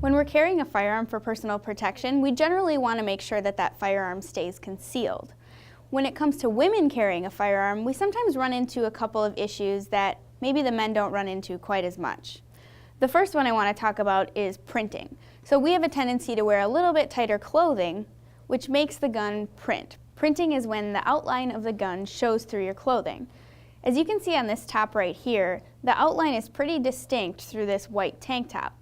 When we're carrying a firearm for personal protection, we generally want to make sure that that firearm stays concealed. When it comes to women carrying a firearm, we sometimes run into a couple of issues that maybe the men don't run into quite as much. The first one I want to talk about is printing. So we have a tendency to wear a little bit tighter clothing, which makes the gun print. Printing is when the outline of the gun shows through your clothing. As you can see on this top right here, the outline is pretty distinct through this white tank top.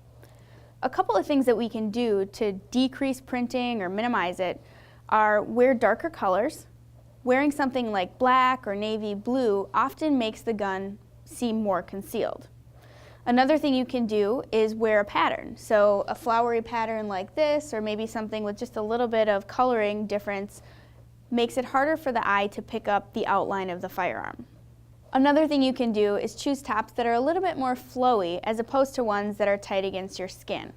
A couple of things that we can do to decrease printing or minimize it are wear darker colors. Wearing something like black or navy blue often makes the gun seem more concealed. Another thing you can do is wear a pattern. So a flowery pattern like this, or maybe something with just a little bit of coloring difference, makes it harder for the eye to pick up the outline of the firearm. Another thing you can do is choose tops that are a little bit more flowy as opposed to ones that are tight against your skin.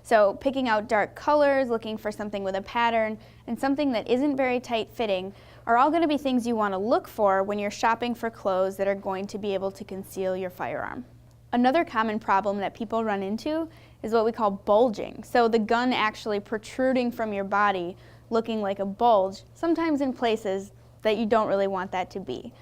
So picking out dark colors, looking for something with a pattern, and something that isn't very tight fitting are all going to be things you want to look for when you're shopping for clothes that are going to be able to conceal your firearm. Another common problem that people run into is what we call bulging. So the gun actually protruding from your body, looking like a bulge, sometimes in places that you don't really want that to be.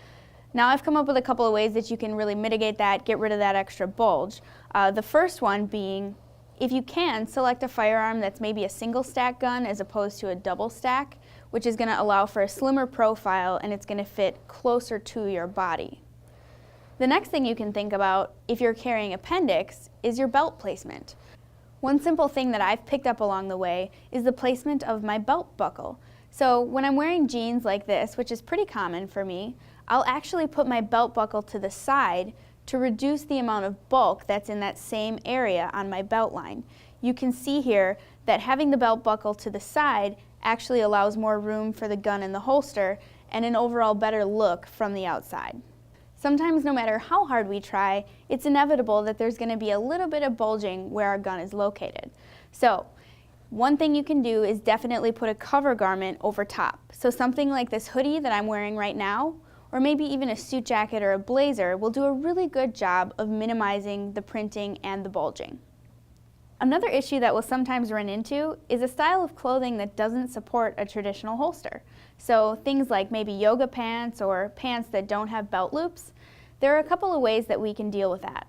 Now I've come up with a couple of ways that you can really mitigate that, get rid of that extra bulge. The first one being, if you can, select a firearm that's maybe a single stack gun as opposed to a double stack, which is going to allow for a slimmer profile and it's going to fit closer to your body. The next thing you can think about if you're carrying appendix is your belt placement. One simple thing that I've picked up along the way is the placement of my belt buckle. So when I'm wearing jeans like this, which is pretty common for me, I'll actually put my belt buckle to the side to reduce the amount of bulk that's in that same area on my belt line. You can see here that having the belt buckle to the side actually allows more room for the gun in the holster and an overall better look from the outside. Sometimes no matter how hard we try, it's inevitable that there's going to be a little bit of bulging where our gun is located. So one thing you can do is definitely put a cover garment over top. So something like this hoodie that I'm wearing right now, or maybe even a suit jacket or a blazer, will do a really good job of minimizing the printing and the bulging. Another issue that we'll sometimes run into is a style of clothing that doesn't support a traditional holster. So things like maybe yoga pants or pants that don't have belt loops. There are a couple of ways that we can deal with that.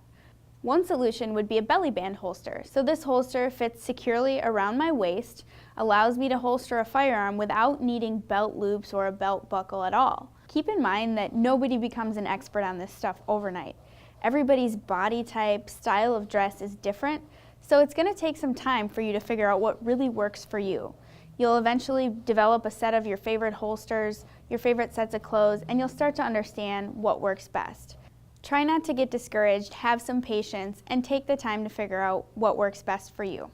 One solution would be a belly band holster. So this holster fits securely around my waist, allows me to holster a firearm without needing belt loops or a belt buckle at all. Keep in mind that nobody becomes an expert on this stuff overnight. Everybody's body type, style of dress is different, so it's going to take some time for you to figure out what really works for you. You'll eventually develop a set of your favorite holsters, your favorite sets of clothes, and you'll start to understand what works best. Try not to get discouraged, have some patience, and take the time to figure out what works best for you.